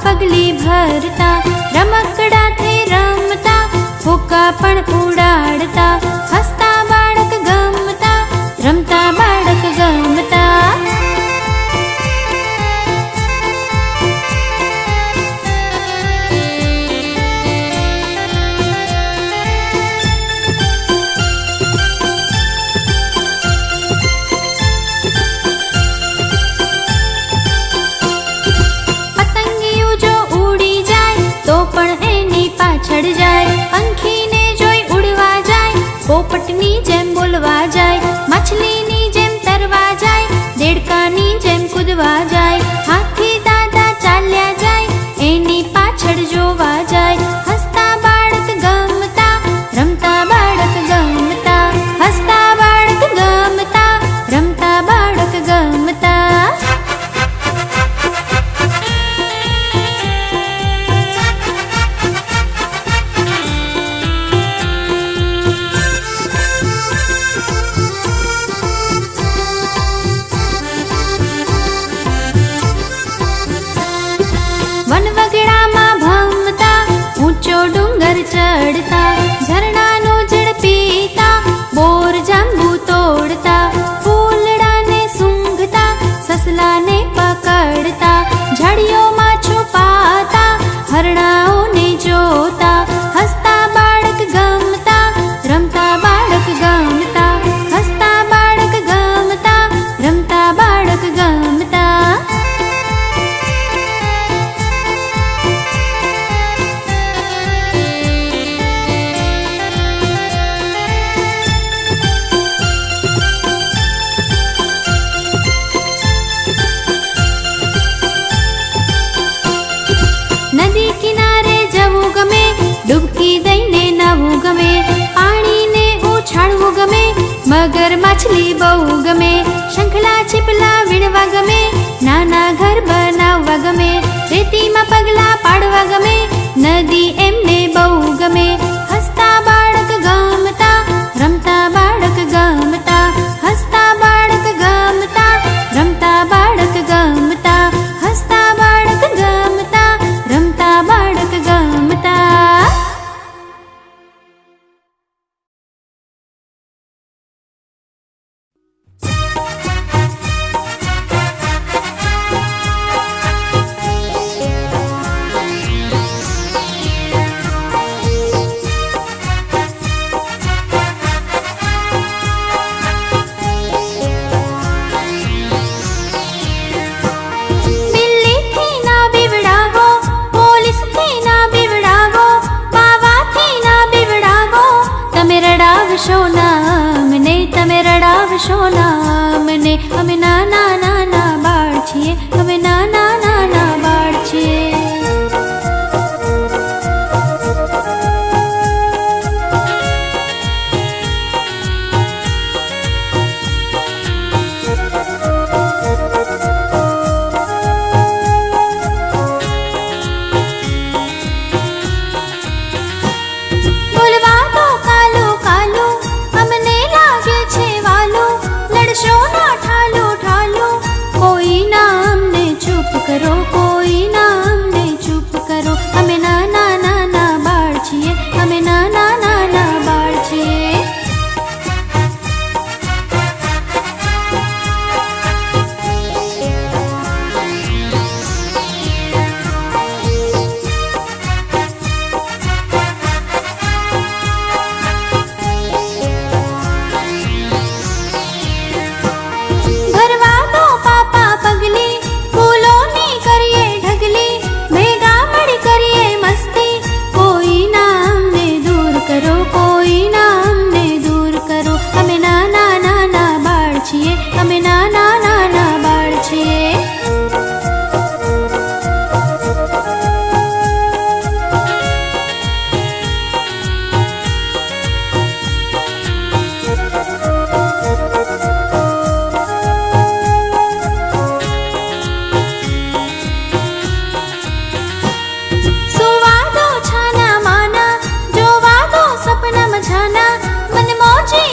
पगली भरता, रमकडाथे रमता, फूका पण उडाडता, हसता बाळक गमता, रमता बाळक गमता। पोपटनी जेम बोलवा जाय, मछलीनी जेम तरवा जाय, देड़कानी जेम कूदवा जाय, हाथी दादा चाल्या जाय, एनी पाछळ जोवा जाय। हसता बाळक गमता, रमता बाळक गमता, हसता बाळक गमता, रमता बाळक गमता। चढ़ता, झरणानो जड़ पीता, बोर जांबू तोड़ता, फूलड़ा ने सूंघता, ससला ने पकड़ता, झाड़ियों में छुपाता, हरणाओं ने जोता। हसता बाळक गमता, रमता बाळक गमता, हसता बाळक गमता, रमता बाळक गमता। नदी किनारे जवू गमे, डुबकी दईने नावू गमे, पाणी ने उछाळवू गमे, मगर माछली बहु गमे, शंखला छिपला वीणवा गमे, नाना घर बनाववा गमे, रेतीमां पगला पाडवा गमे, नदी एमने बहु गमे। हसता बाळक गमता, रमता बाळक गमता, हसता बाळक गमता, रमता बाळक गमता, हसता बाळक गमता, रमता बाळक गमता। તમે રડાવશો ના મને, અમે નાના નાના બાળ છીએ, અમે નાના નાના બાળ છીએ। करो कोई ना हमने चुप करो, हमें नाना नाना बाळ छिए, हमें नाना नाना बाळ छिए। भरवा दो पापा पगली, हमें नाना नाना बाळ छिए। सुवा दो छाना माना, जोवा दो सपना मझाना, मन मौजी